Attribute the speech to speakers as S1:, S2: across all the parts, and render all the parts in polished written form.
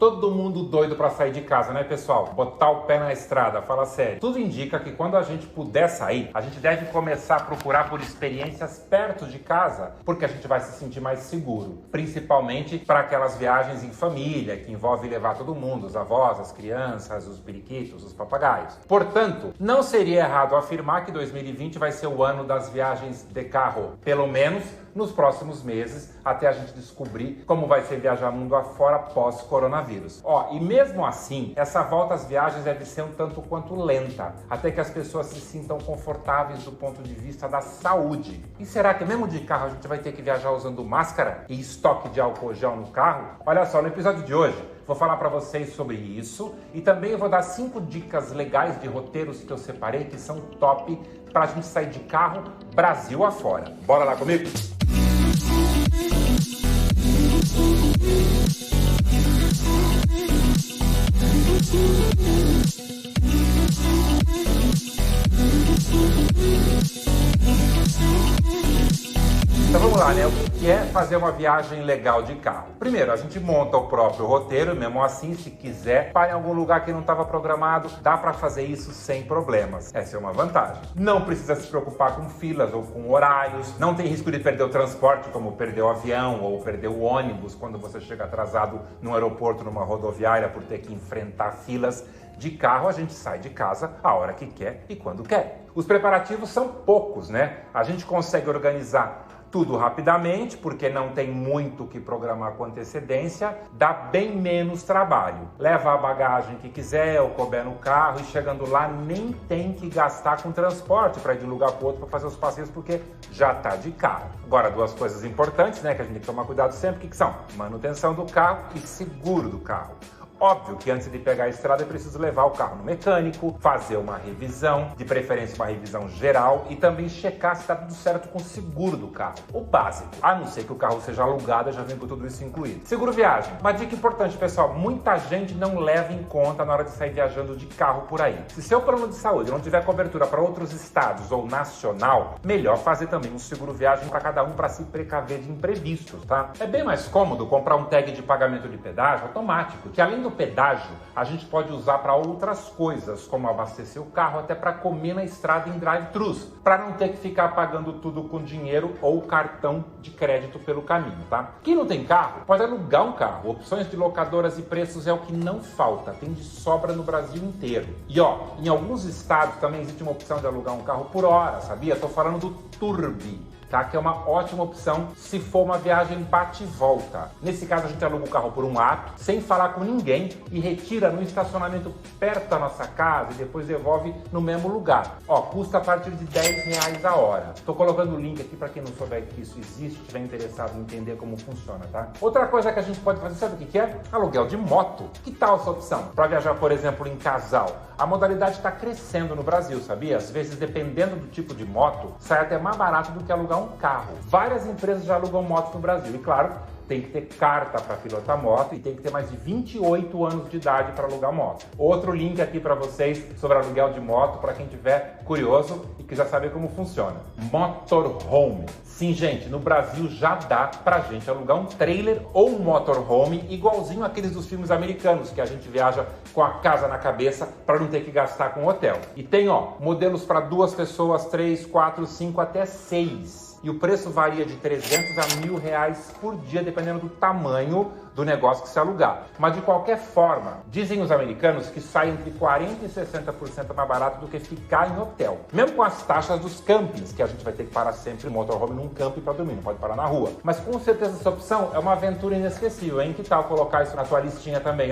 S1: Todo mundo doido para sair de casa, né, pessoal? Botar o pé na estrada, fala sério. Tudo indica que quando a gente puder sair, a gente deve começar a procurar por experiências perto de casa, porque a gente vai se sentir mais seguro, principalmente para aquelas viagens em família, que envolve levar todo mundo, os avós, as crianças, os periquitos, os papagaios. Portanto, não seria errado afirmar que 2020 vai ser o ano das viagens de carro, pelo menos nos próximos meses, até a gente descobrir como vai ser viajar mundo afora pós-coronavírus. E mesmo assim, essa volta às viagens deve ser um tanto quanto lenta, até que as pessoas se sintam confortáveis do ponto de vista da saúde. E será que mesmo de carro a gente vai ter que viajar usando máscara e estoque de álcool gel no carro? Olha só, no episódio de hoje, vou falar para vocês sobre isso e também eu vou dar 5 dicas legais de roteiros que eu separei que são top para a gente sair de carro Brasil afora. Bora lá comigo? Então vamos lá, né? O que é fazer uma viagem legal de carro? Primeiro, a gente monta o próprio roteiro, mesmo assim, se quiser, para em algum lugar que não estava programado, dá para fazer isso sem problemas. Essa é uma vantagem. Não precisa se preocupar com filas ou com horários, não tem risco de perder o transporte, como perder o avião ou perder o ônibus quando você chega atrasado no aeroporto, numa rodoviária, por ter que enfrentar filas. De carro, a gente sai de casa a hora que quer e quando quer. Os preparativos são poucos, né? A gente consegue organizar tudo rapidamente, porque não tem muito o que programar com antecedência, dá bem menos trabalho. Leva a bagagem que quiser ou couber no carro e chegando lá nem tem que gastar com transporte para ir de um lugar para outro para fazer os passeios, porque já está de carro. Agora, 2 coisas importantes, né, que a gente tem que tomar cuidado sempre, que são manutenção do carro e seguro do carro. Óbvio que antes de pegar a estrada é preciso levar o carro no mecânico, fazer uma revisão, de preferência uma revisão geral e também checar se está tudo certo com o seguro do carro. O básico, a não ser que o carro seja alugado, já vem com tudo isso incluído. Seguro viagem. Uma dica importante, pessoal, muita gente não leva em conta na hora de sair viajando de carro por aí. Se seu plano de saúde não tiver cobertura para outros estados ou nacional, melhor fazer também um seguro viagem para cada um para se precaver de imprevistos, tá? É bem mais cômodo comprar um tag de pagamento de pedágio automático, que além do pedágio, a gente pode usar para outras coisas, como abastecer o carro, até para comer na estrada em drive-thrus, para não ter que ficar pagando tudo com dinheiro ou cartão de crédito pelo caminho, tá? Quem não tem carro, pode alugar um carro. Opções de locadoras e preços é o que não falta, tem de sobra no Brasil inteiro. E em alguns estados também existe uma opção de alugar um carro por hora, sabia? Tô falando do Turbi. Tá? Que é uma ótima opção se for uma viagem bate e volta. Nesse caso, a gente aluga o carro por um ato, sem falar com ninguém, e retira no estacionamento perto da nossa casa e depois devolve no mesmo lugar. Custa a partir de R$10 a hora. Tô colocando o link aqui para quem não souber que isso existe, estiver interessado em entender como funciona, tá? Outra coisa que a gente pode fazer, sabe o que é? Aluguel de moto. Que tal essa opção? Para viajar, por exemplo, em casal. A modalidade está crescendo no Brasil, sabia? Às vezes, dependendo do tipo de moto, sai até mais barato do que alugar um carro. Várias empresas já alugam motos no Brasil e, claro, tem que ter carta para pilotar moto e tem que ter mais de 28 anos de idade para alugar moto. Outro link aqui para vocês sobre aluguel de moto para quem tiver curioso e quiser saber como funciona. Motorhome. Sim, gente, no Brasil já dá pra gente alugar um trailer ou um motorhome igualzinho aqueles dos filmes americanos, que a gente viaja com a casa na cabeça para não ter que gastar com hotel. E tem, modelos para 2 pessoas, 3, 4, 5, até 6. E o preço varia de 300 a R$1.000 por dia, dependendo do tamanho do negócio que se alugar. Mas de qualquer forma, dizem os americanos que sai entre 40% e 60% mais barato do que ficar em hotel. Mesmo com as taxas dos campings, que a gente vai ter que parar sempre no motorhome num camping para dormir, não pode parar na rua. Mas com certeza essa opção é uma aventura inesquecível, hein? Que tal colocar isso na tua listinha também,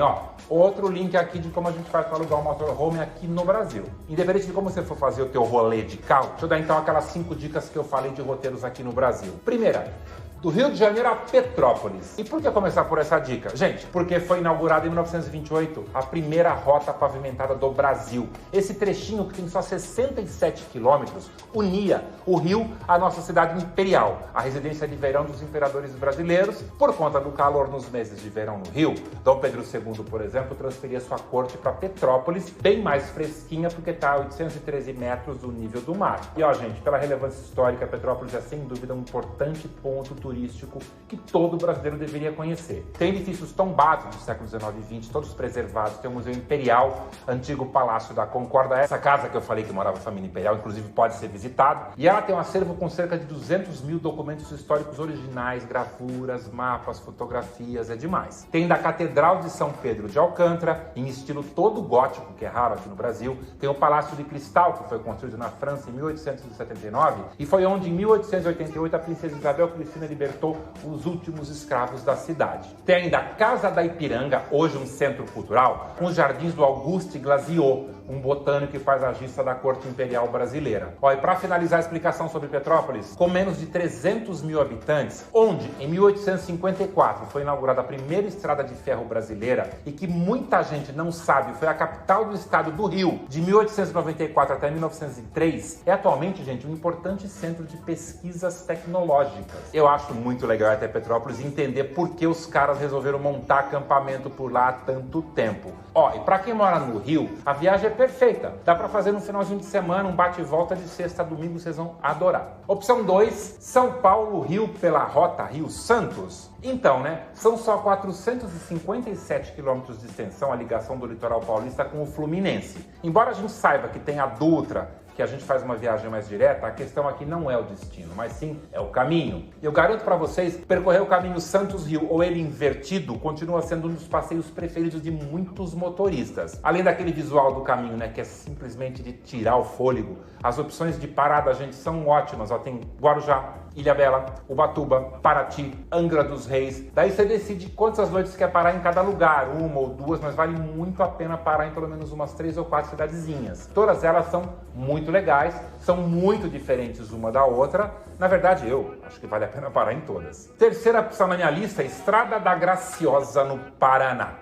S1: Outro link aqui de como a gente faz para alugar um motorhome aqui no Brasil. Independente de como você for fazer o teu rolê de carro, deixa eu dar então aquelas 5 dicas que eu falei de roteiros aqui no Brasil. Primeira, do Rio de Janeiro a Petrópolis. E por que começar por essa dica? Gente, porque foi inaugurada em 1928 a primeira rota pavimentada do Brasil. Esse trechinho, que tem só 67 quilômetros, unia o Rio à nossa cidade imperial, a residência de verão dos imperadores brasileiros. Por conta do calor nos meses de verão no Rio, Dom Pedro II, por exemplo, transferia sua corte para Petrópolis, bem mais fresquinha, porque está a 813 metros do nível do mar. E gente, pela relevância histórica, Petrópolis é sem dúvida um importante ponto turístico turístico que todo brasileiro deveria conhecer. Tem edifícios tombados do século XIX e XX, todos preservados. Tem o Museu Imperial, antigo Palácio da Concórdia. Essa casa que eu falei que morava a família imperial, inclusive pode ser visitado. E ela tem um acervo com cerca de 200 mil documentos históricos originais, gravuras, mapas, fotografias, é demais. Tem da Catedral de São Pedro de Alcântara, em estilo todo gótico, que é raro aqui no Brasil. Tem o Palácio de Cristal, que foi construído na França em 1879 e foi onde, em 1888, a princesa Isabel Cristina libertou os últimos escravos da cidade. Tem ainda a Casa da Ipiranga, hoje um centro cultural, com os jardins do Auguste Glasiot, um botânico e paisagista da corte imperial brasileira. E para finalizar a explicação sobre Petrópolis, com menos de 300 mil habitantes, onde em 1854 foi inaugurada a primeira estrada de ferro brasileira e que muita gente não sabe, foi a capital do estado do Rio, de 1894 até 1903, é atualmente, gente, um importante centro de pesquisas tecnológicas. Eu acho muito legal até Petrópolis entender por que os caras resolveram montar acampamento por lá há tanto tempo. E para quem mora no Rio, a viagem é perfeita. Dá para fazer no finalzinho de semana, um bate e volta de sexta a domingo, vocês vão adorar. Opção 2, São Paulo-Rio pela Rota Rio-Santos. Então, são só 457 quilômetros de extensão a ligação do litoral paulista com o Fluminense. Embora a gente saiba que tem a Dutra, que a gente faz uma viagem mais direta, a questão aqui não é o destino, mas sim é o caminho. Eu garanto para vocês, percorrer o caminho Santos-Rio ou ele invertido continua sendo um dos passeios preferidos de muitos motoristas. Além daquele visual do caminho, que é simplesmente de tirar o fôlego, as opções de parada, gente, são ótimas. Tem Guarujá, Ilhabela, Ubatuba, Paraty, Angra dos Reis. Daí você decide quantas noites quer parar em cada lugar, uma ou duas, mas vale muito a pena parar em pelo menos umas 3 ou 4 cidadezinhas. Todas elas são muito legais, são muito diferentes uma da outra. Na verdade, eu acho que vale a pena parar em todas. Terceira opção na minha lista, Estrada da Graciosa, no Paraná.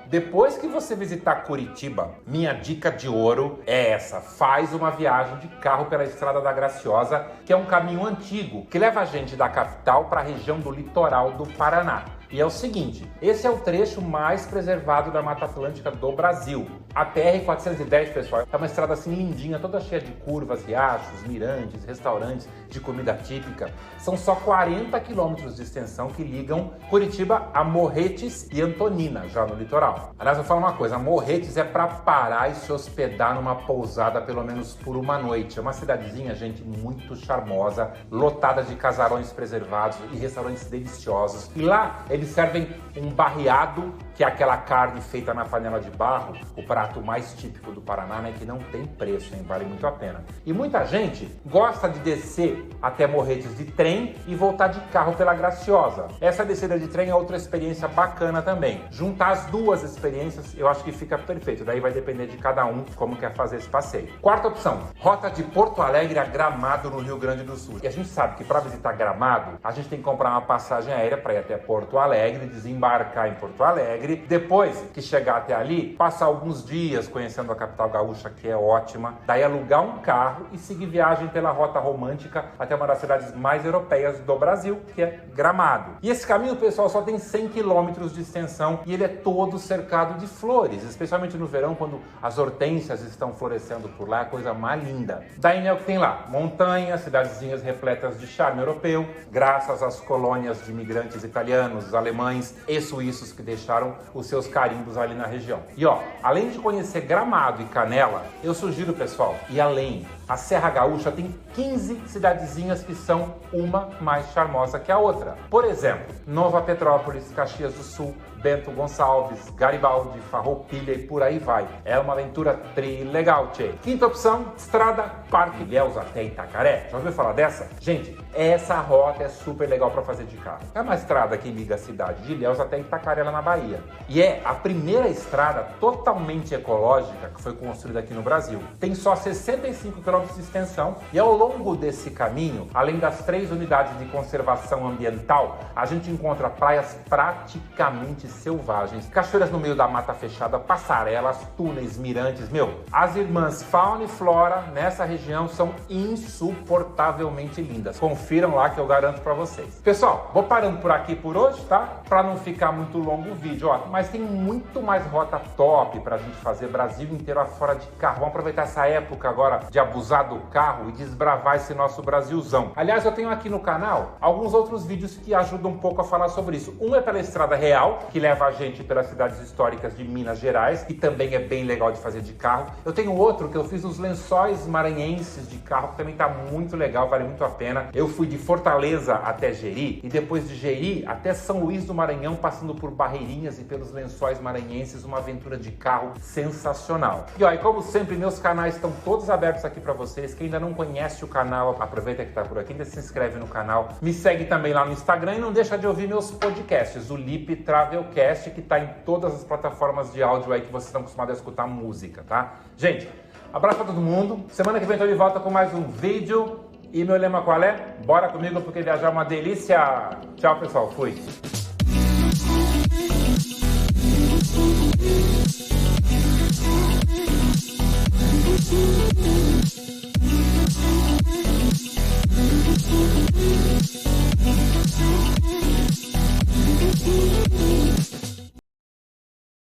S1: Depois que você visitar Curitiba, minha dica de ouro é essa: faz uma viagem de carro pela Estrada da Graciosa, que é um caminho antigo que leva a gente da capital para a região do litoral do Paraná. E é o seguinte, esse é o trecho mais preservado da Mata Atlântica do Brasil. A PR-410, pessoal, é uma estrada assim lindinha, toda cheia de curvas, riachos, mirantes, restaurantes de comida típica. São só 40 quilômetros de extensão que ligam Curitiba a Morretes e Antonina, já no litoral. Aliás, eu falo uma coisa, Morretes é para parar e se hospedar numa pousada pelo menos por uma noite. É uma cidadezinha, gente, muito charmosa, lotada de casarões preservados e restaurantes deliciosos. E lá eles servem um barreado, que é aquela carne feita na panela de barro, o prato mais típico do Paraná, que não tem preço, vale muito a pena. E muita gente gosta de descer até Morretes de trem e voltar de carro pela Graciosa. Essa descida de trem é outra experiência bacana também. Juntar as duas experiências, eu acho que fica perfeito. Daí vai depender de cada um como quer fazer esse passeio. Quarta opção, rota de Porto Alegre a Gramado, no Rio Grande do Sul. E a gente sabe que para visitar Gramado, a gente tem que comprar uma passagem aérea para ir até Porto Alegre, desembarcar em Porto Alegre. Depois que chegar até ali, passar alguns dias conhecendo a capital gaúcha, que é ótima. Daí alugar um carro e seguir viagem pela Rota Romântica até uma das cidades mais europeias do Brasil, que é Gramado. E esse caminho, pessoal, só tem 100 quilômetros de extensão e ele é todo cercado de flores, especialmente no verão, quando as hortênsias estão florescendo por lá, é a coisa mais linda. Daí é o que tem lá: montanhas, cidadezinhas repletas de charme europeu, graças às colônias de imigrantes italianos, alemães e suíços que deixaram os seus carimbos ali na região. E além de conhecer Gramado e Canela, eu sugiro, pessoal, ir além. A Serra Gaúcha tem 15 cidadezinhas que são uma mais charmosa que a outra. Por exemplo, Nova Petrópolis, Caxias do Sul, Bento Gonçalves, Garibaldi, Farroupilha e por aí vai. É uma aventura trilegal, tchê. Quinta opção, Estrada Parque Ilhéus até Itacaré. Já ouviu falar dessa? Gente, essa rota é super legal para fazer de carro. É uma estrada que liga a cidade de Ilhéus até Itacaré, lá na Bahia. E é a primeira estrada totalmente ecológica que foi construída aqui no Brasil. Tem só 65 km de extensão e ao longo desse caminho, além das 3 unidades de conservação ambiental, a gente encontra praias praticamente selvagens, cachoeiras no meio da mata fechada, passarelas, túneis, mirantes. As irmãs fauna e flora nessa região são insuportavelmente lindas. Confiram lá que eu garanto pra vocês. Pessoal, vou parando por aqui por hoje, tá? Pra não ficar muito longo o vídeo, mas tem muito mais rota top pra gente fazer Brasil inteiro afora de carro. Vamos aproveitar essa época agora de abusar abusar do carro e desbravar esse nosso Brasilzão. Aliás, eu tenho aqui no canal alguns outros vídeos que ajudam um pouco a falar sobre isso. Um é pela Estrada Real, que leva a gente pelas cidades históricas de Minas Gerais, que também é bem legal de fazer de carro. Eu tenho outro que eu fiz os Lençóis Maranhenses de carro, que também tá muito legal, vale muito a pena. Eu fui de Fortaleza até Jeri e depois de Jeri até São Luís do Maranhão, passando por Barreirinhas e pelos Lençóis Maranhenses, uma aventura de carro sensacional. E ó, e como sempre, meus canais estão todos abertos aqui para vocês. Quem ainda não conhece o canal, aproveita que tá por aqui, ainda se inscreve no canal. Me segue também lá no Instagram e não deixa de ouvir meus podcasts, o Lip Travelcast, que tá em todas as plataformas de áudio aí que vocês estão acostumados a escutar música, tá? Gente, abraço pra todo mundo. Semana que vem eu tô de volta com mais um vídeo. E meu lema qual é? Bora comigo porque viajar é uma delícia. Tchau, pessoal. Fui.